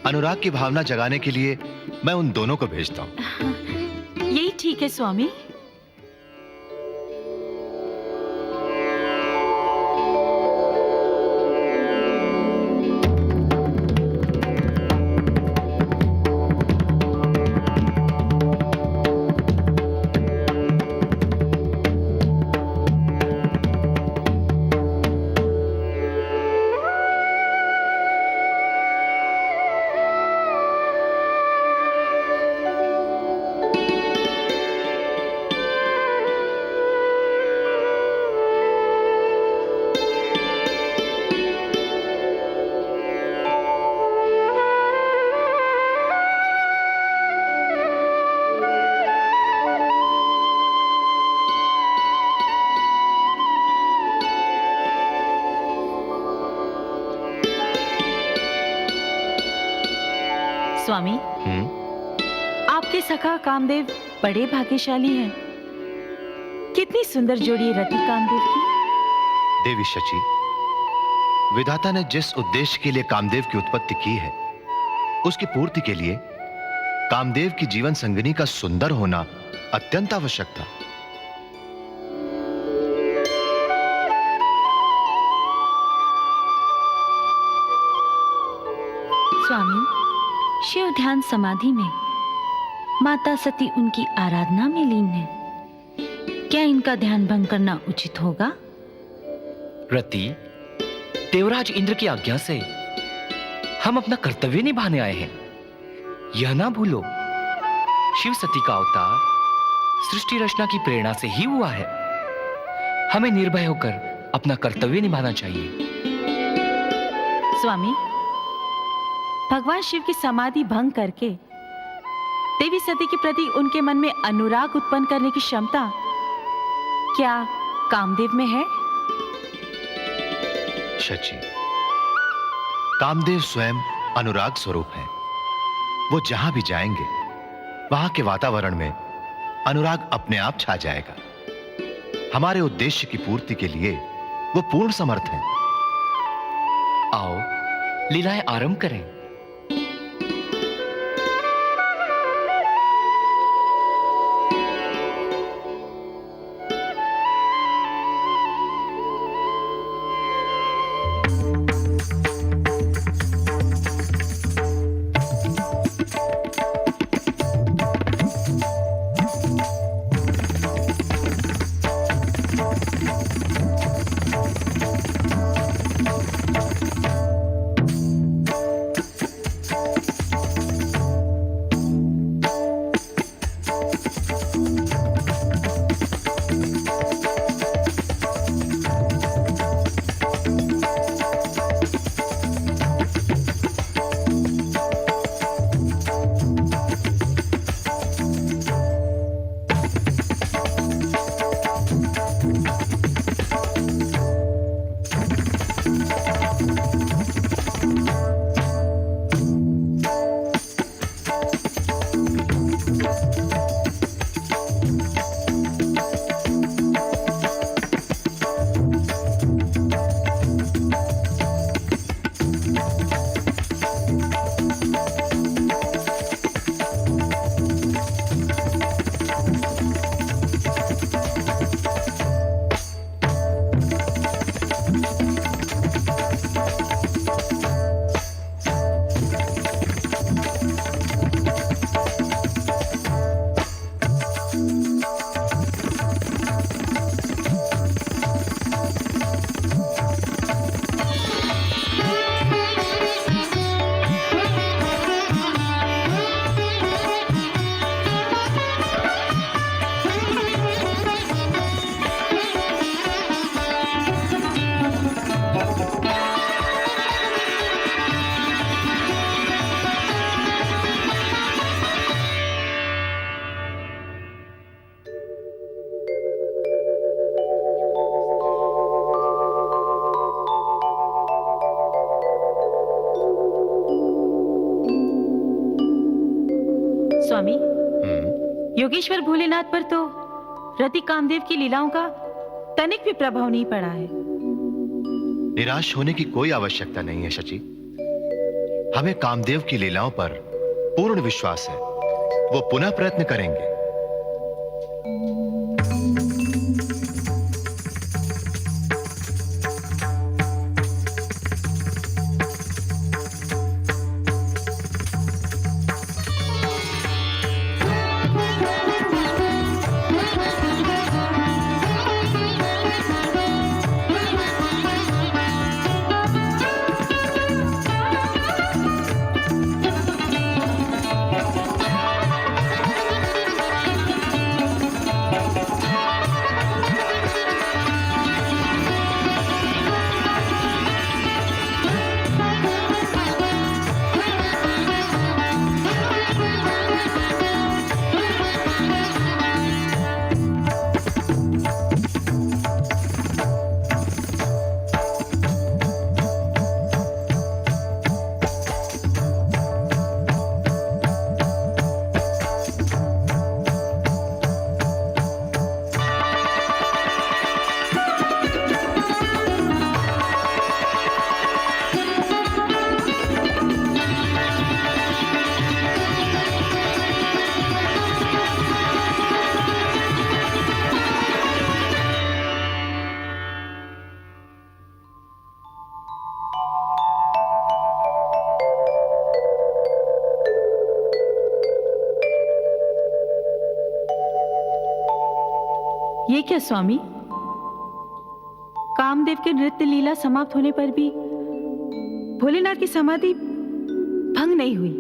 अनुराग की भावना जगाने के लिए मैं उन दोनों को भेजता हूं। यही ठीक है स्वामी। स्वामी, आपके सखा कामदेव बड़े भाग्यशाली हैं। कितनी सुंदर जोड़ी है रति कामदेव की। देवी शची, विधाता ने जिस उद्देश्य के लिए कामदेव की उत्पत्ति की है, उसकी पूर्ति के लिए कामदेव की जीवन संगिनी का सुंदर होना अत्यंत आवश्यक था। स्वामी, शिव ध्यान समाधि में माता सती उनकी आराधना में लीन है। क्या इनका ध्यान भंग करना उचित होगा? रति, देवराज इंद्र की आज्ञा से हम अपना कर्तव्य निभाने आए हैं। यह ना भूलो, शिव सती का अवतार सृष्टि रचना की प्रेरणा से ही हुआ है। हमें निर्भय होकर अपना कर्तव्य निभाना चाहिए। स्वामी, भगवान शिव की समाधि भंग करके देवी सती के प्रति उनके मन में अनुराग उत्पन्न करने की क्षमता क्या कामदेव में है? शची, कामदेव स्वयं अनुराग स्वरूप है। वो जहां भी जाएंगे वहां के वातावरण में अनुराग अपने आप छा जाएगा। हमारे उद्देश्य की पूर्ति के लिए वो पूर्ण समर्थ हैं। आओ लीलाएं आरंभ करें। स्वामी, योगेश्वर भोलेनाथ पर तो रति कामदेव की लीलाओं का तनिक भी प्रभाव नहीं पड़ा है। निराश होने की कोई आवश्यकता नहीं है शची। हमें कामदेव की लीलाओं पर पूर्ण विश्वास है। वो पुनः प्रयत्न करेंगे। ये क्या स्वामी? कामदेव के नृत्य लीला समाप्त होने पर भी भोलेनाथ की समाधि भंग नहीं हुई।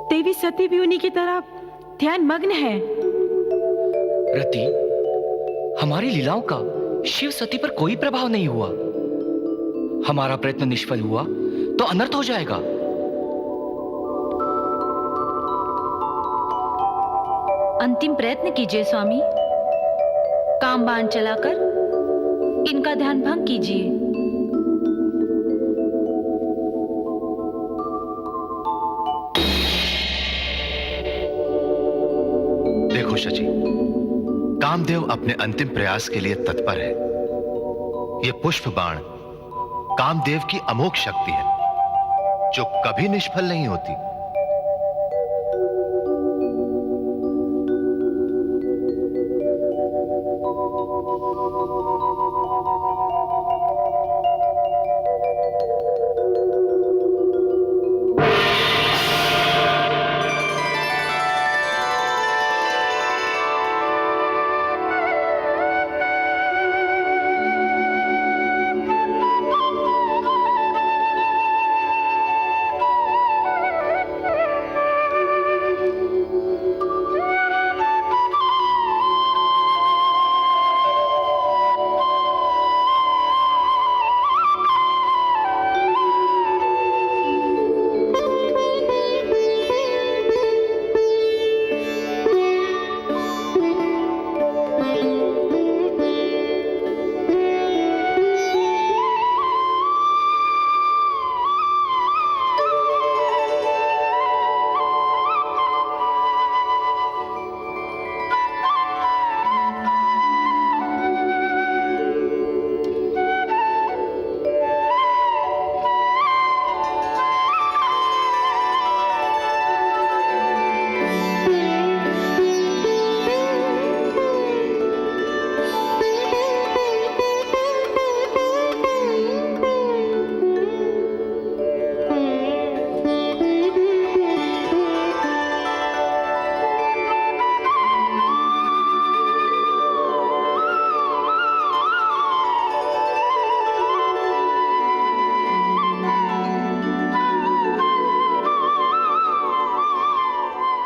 देवी सती भी उन्हीं की तरह ध्यान मग्न है। रति, हमारी लीलाओं का शिव सती पर कोई प्रभाव नहीं हुआ। हमारा प्रयत्न निष्फल हुआ तो अनर्थ हो जाएगा। अंतिम प्रयत्न कीजिए स्वामी। कामबाण चलाकर इनका ध्यान भंग कीजिए। देखो शची, कामदेव अपने अंतिम प्रयास के लिए तत्पर है। यह पुष्प बाण कामदेव की अमोघ शक्ति है जो कभी निष्फल नहीं होती।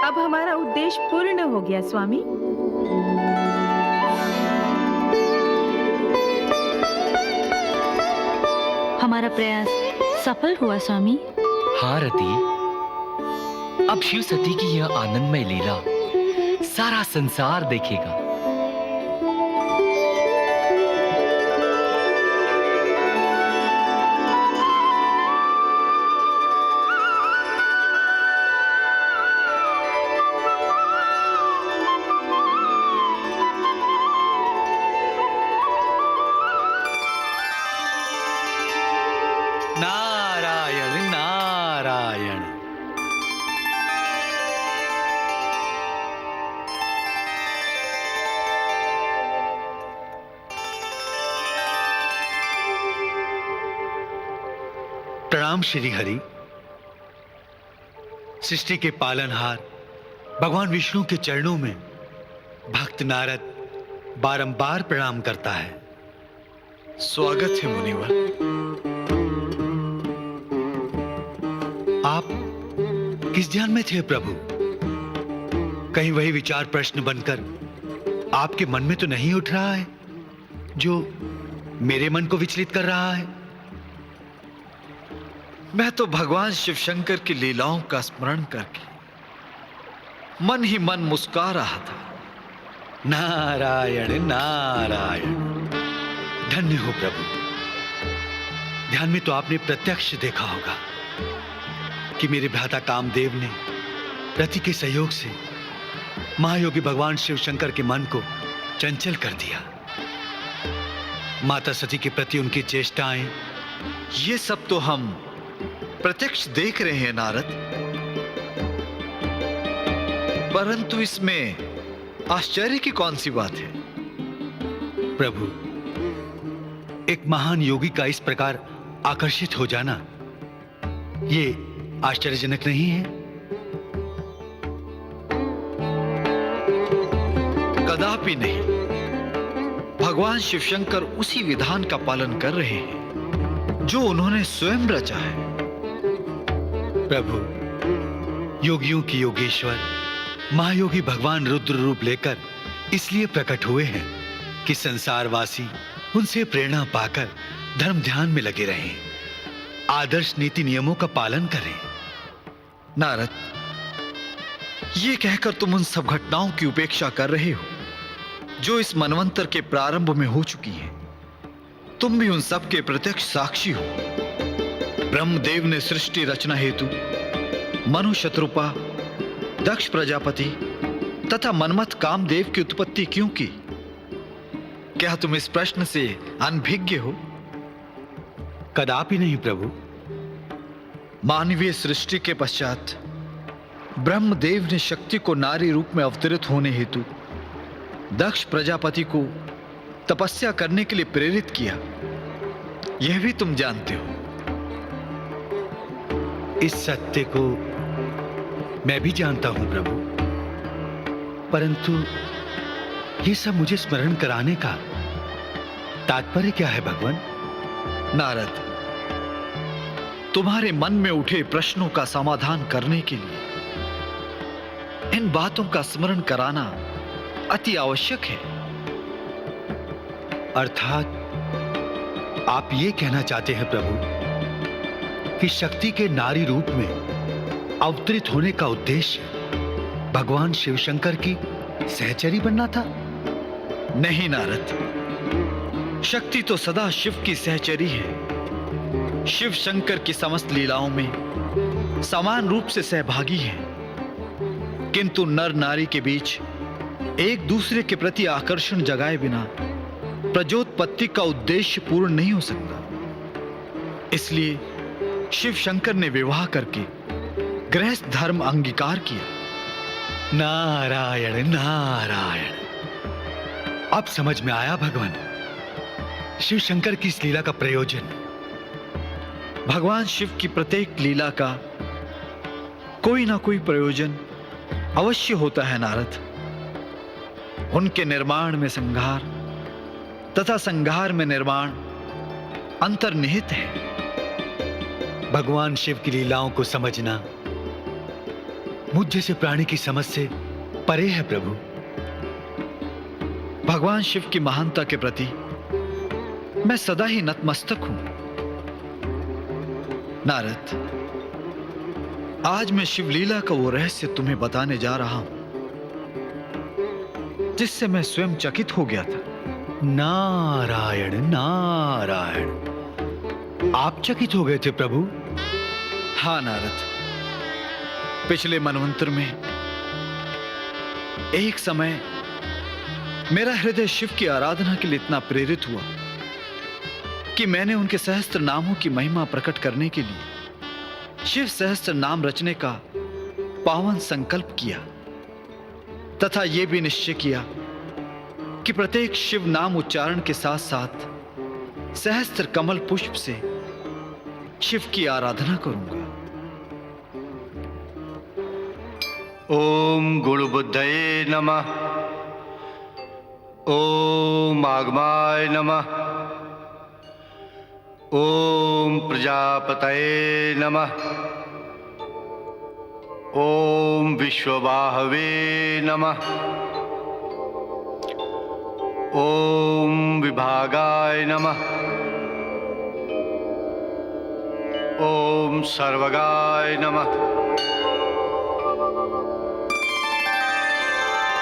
अब हमारा उद्देश्य पूर्ण हो गया स्वामी। हमारा प्रयास सफल हुआ स्वामी। हाँ रति, अब शिव सती की यह आनंदमय लीला सारा संसार देखेगा। प्रणाम श्री हरि। सृष्टि के पालनहार भगवान विष्णु के चरणों में भक्त नारद बारंबार प्रणाम करता है। स्वागत है मुनिवर। आप किस ध्यान में थे प्रभु? कहीं वही विचार प्रश्न बनकर आपके मन में तो नहीं उठ रहा है जो मेरे मन को विचलित कर रहा है? मैं तो भगवान शिव शंकर की लीलाओं का स्मरण करके मन ही मन मुस्कुरा रहा था। नारायण नारायण, धन्य हो प्रभु। ध्यान में तो आपने प्रत्यक्ष देखा होगा कि मेरे भ्राता कामदेव ने रति के सहयोग से महायोगी भगवान शिव शंकर के मन को चंचल कर दिया। माता सती के प्रति उनकी चेष्टाएं, ये सब तो हम प्रत्यक्ष देख रहे हैं नारद, परंतु इसमें आश्चर्य की कौन सी बात है? प्रभु, एक महान योगी का इस प्रकार आकर्षित हो जाना ये आश्चर्यजनक नहीं है? कदापि नहीं। भगवान शिव शंकर उसी विधान का पालन कर रहे हैं जो उन्होंने स्वयं रचा है। प्रभु, योगियों की योगेश्वर महायोगी भगवान रुद्र रूप लेकर इसलिए प्रकट हुए हैं कि संसारवासी उनसे प्रेरणा पाकर धर्म ध्यान में लगे रहें, आदर्श नीति नियमों का पालन करें। नारद, ये कहकर तुम उन सब घटनाओं की उपेक्षा कर रहे हो जो इस मनवंतर के प्रारंभ में हो चुकी हैं। तुम भी उन सब के प्रत्यक्ष साक्षी हो। ब्रह्मदेव ने सृष्टि रचना हेतु मनु शत्रुपा, दक्ष प्रजापति तथा मनमथ कामदेव की उत्पत्ति क्यों की? क्या तुम इस प्रश्न से अनभिज्ञ हो? कदापि नहीं प्रभु। मानवीय सृष्टि के पश्चात ब्रह्मदेव ने शक्ति को नारी रूप में अवतरित होने हेतु दक्ष प्रजापति को तपस्या करने के लिए प्रेरित किया। यह भी तुम जानते हो। इस सत्य को मैं भी जानता हूं प्रभु, परंतु ये सब मुझे स्मरण कराने का तात्पर्य क्या है भगवान? नारद, तुम्हारे मन में उठे प्रश्नों का समाधान करने के लिए इन बातों का स्मरण कराना अति आवश्यक है। अर्थात आप ये कहना चाहते हैं प्रभु कि शक्ति के नारी रूप में अवतरित होने का उद्देश्य भगवान शिव शंकर की सहचरी बनना था? नहीं नारद, शक्ति तो सदा शिव की सहचरी है। शिव शंकर की समस्त लीलाओं में समान रूप से सहभागी है, किंतु नर नारी के बीच एक दूसरे के प्रति आकर्षण जगाए बिना प्रजोत्पत्ति का उद्देश्य पूर्ण नहीं हो सकता। इसलिए शिव शंकर ने विवाह करके गृहस्थ धर्म अंगीकार किया। नारायण नारायण, अब समझ में आया भगवान शिव शंकर की इस लीला का प्रयोजन। भगवान शिव की प्रत्येक लीला का कोई ना कोई प्रयोजन अवश्य होता है नारद। उनके निर्माण में संहार तथा संहार में निर्माण अंतर्निहित है। भगवान शिव की लीलाओं को समझना मुझ जैसे प्राणी की समझ से परे है प्रभु। भगवान शिव की महानता के प्रति मैं सदा ही नतमस्तक हूं। नारद, आज मैं शिवलीला का वो रहस्य तुम्हें बताने जा रहा हूं जिससे मैं स्वयं चकित हो गया था। नारायण नारायण, आप चकित हो गए थे प्रभु? हाँ नारद, पिछले मनवंतर में एक समय मेरा हृदय शिव की आराधना के लिए इतना प्रेरित हुआ कि मैंने उनके सहस्त्र नामों की महिमा प्रकट करने के लिए शिव सहस्त्र नाम रचने का पावन संकल्प किया तथा यह भी निश्चय किया कि प्रत्येक शिव नाम उच्चारण के साथ साथ सहस्त्र कमल पुष्प से शिव की आराधना करूंगा। ओम गुरुबुद्धये नमः। ओम आगमाय नमः। ओम प्रजापतये नमः। ओम विश्वबाहवे नमः। ओम विभागाय नमः। ओम सर्वगाय नमः।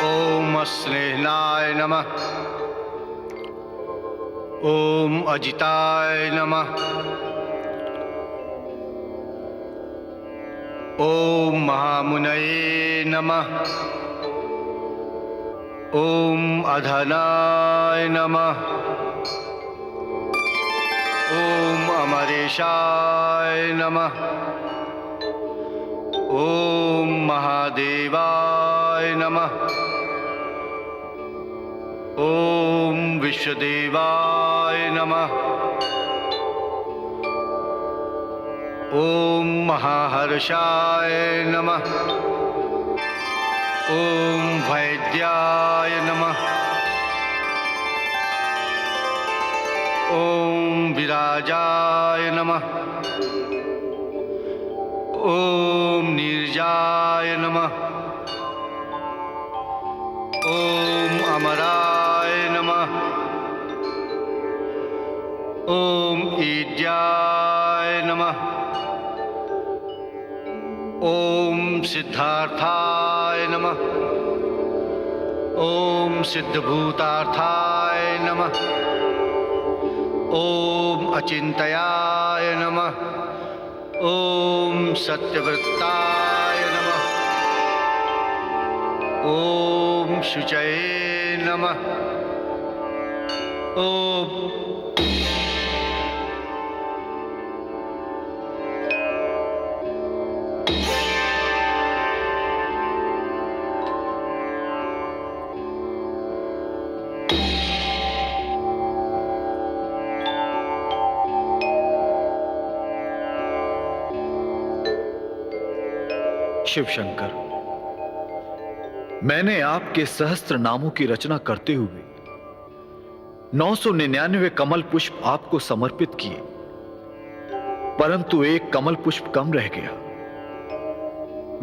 ओम स्नेहनाय नमः। ओम अजिताय नमः। ओम महामुनये नमः। ओम अधनाय नमः। ओम अमरेशाय नमः। ओम महादेवाय नमः। ओम विश्वदेवाय नमः। ओम महाहर्षाय नमः। ओम वैद्याय नमः। ओम विराजाय नमः। ओम नीरजाय नमः। ओम अमराय नमः। ओम ईड्याय नमः। ओम सिद्धार्थाय नमः। ओम सिद्धभूतार्थाय नमः। ओम अचिंतयाय नमः। ओम सत्यव्रताय नमः। ओम शुचये नमः। ओम शिव शंकर, मैंने आपके सहस्त्र नामों की रचना करते हुए 999 कमल पुष्प आपको समर्पित किए, परंतु एक कमल पुष्प कम रह गया।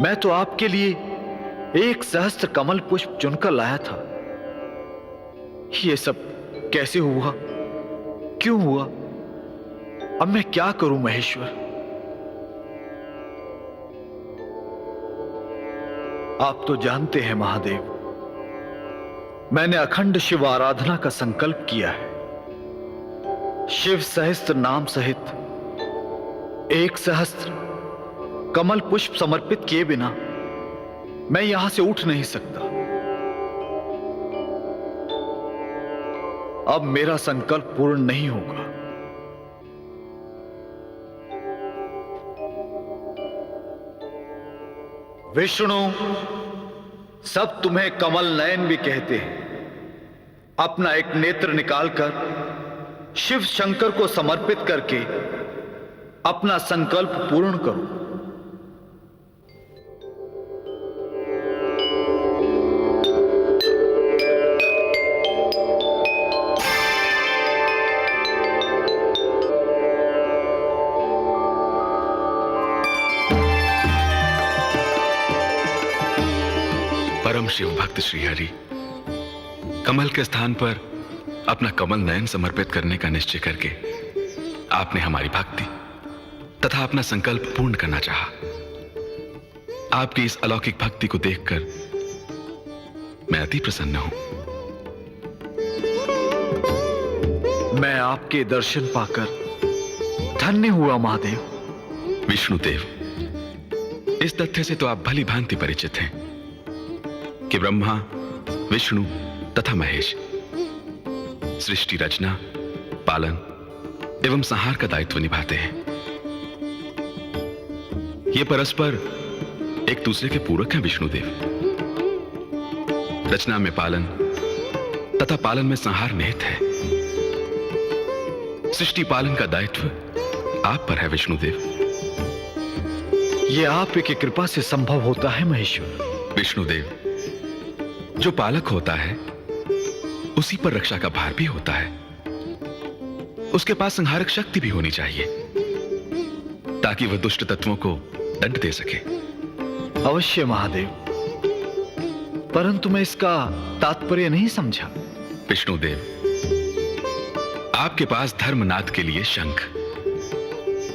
मैं तो आपके लिए 1 सहस्त्र कमल पुष्प चुनकर लाया था। यह सब कैसे हुआ? क्यों हुआ? अब मैं क्या करूं महेश्वर? आप तो जानते हैं महादेव, मैंने अखंड शिव आराधना का संकल्प किया है। शिव सहस्त्र नाम सहित 1 सहस्त्र कमल पुष्प समर्पित किए बिना मैं यहां से उठ नहीं सकता। अब मेरा संकल्प पूर्ण नहीं होगा। विष्णु, सब तुम्हें कमल नयन भी कहते हैं। अपना एक नेत्र निकालकर शिव शंकर को समर्पित करके अपना संकल्प पूर्ण करो। परम शिव भक्त श्रीहरि कमल के स्थान पर अपना कमल नयन समर्पित करने का निश्चय करके आपने हमारी भक्ति तथा अपना संकल्प पूर्ण करना चाहा। आपकी इस अलौकिक भक्ति को देखकर मैं अति प्रसन्न हूं। मैं आपके दर्शन पाकर धन्य हुआ महादेव। विष्णुदेव, इस तथ्य से तो आप भली भांति परिचित हैं कि ब्रह्मा, विष्णु तथा महेश सृष्टि रचना, पालन एवं संहार का दायित्व निभाते हैं। ये परस्पर एक दूसरे के पूरक हैं विष्णुदेव। रचना में पालन तथा पालन में संहार निहित है। सृष्टि पालन का दायित्व आप पर है विष्णुदेव। ये आप की कृपा से संभव होता है महेश्वर। विष्णुदेव, जो पालक होता है उसी पर रक्षा का भार भी होता है। उसके पास संहारक शक्ति भी होनी चाहिए ताकि वह दुष्ट तत्वों को दंड दे सके। अवश्य महादेव, परंतु मैं इसका तात्पर्य नहीं समझा। विष्णुदेव, आपके पास धर्मनाद के लिए शंख,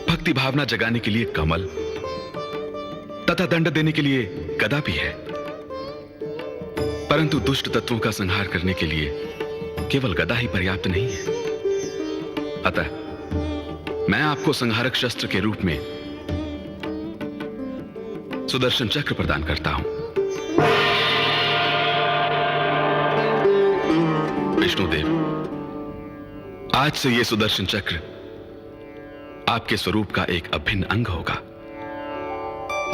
भक्ति भावना जगाने के लिए कमल तथा दंड देने के लिए गदा भी है, परंतु दुष्ट तत्वों का संहार करने के लिए केवल गदा ही पर्याप्त नहीं है। अतः मैं आपको संहारक शस्त्र के रूप में सुदर्शन चक्र प्रदान करता हूं। विष्णुदेव, आज से यह सुदर्शन चक्र आपके स्वरूप का एक अभिन्न अंग होगा।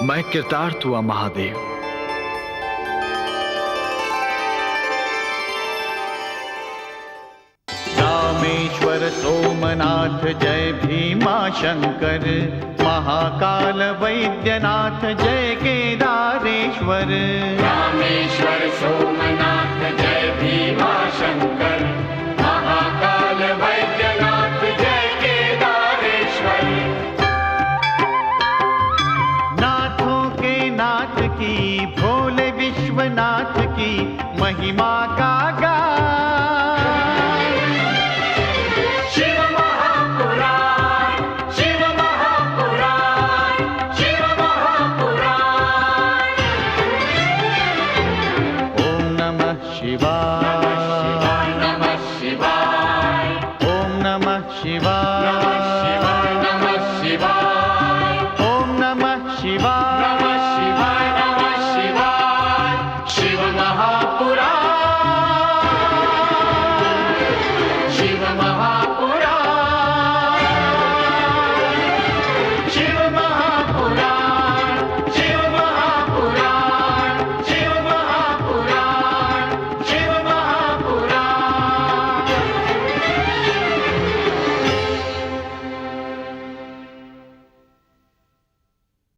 मैं कृतार्थ हुआ महादेव। रामेश्वर सोमनाथ जय भीमा शंकर, महाकाल वैद्यनाथ जय केदारेश्वर। रामेश्वर सोमनाथ जय भीमा शंकर,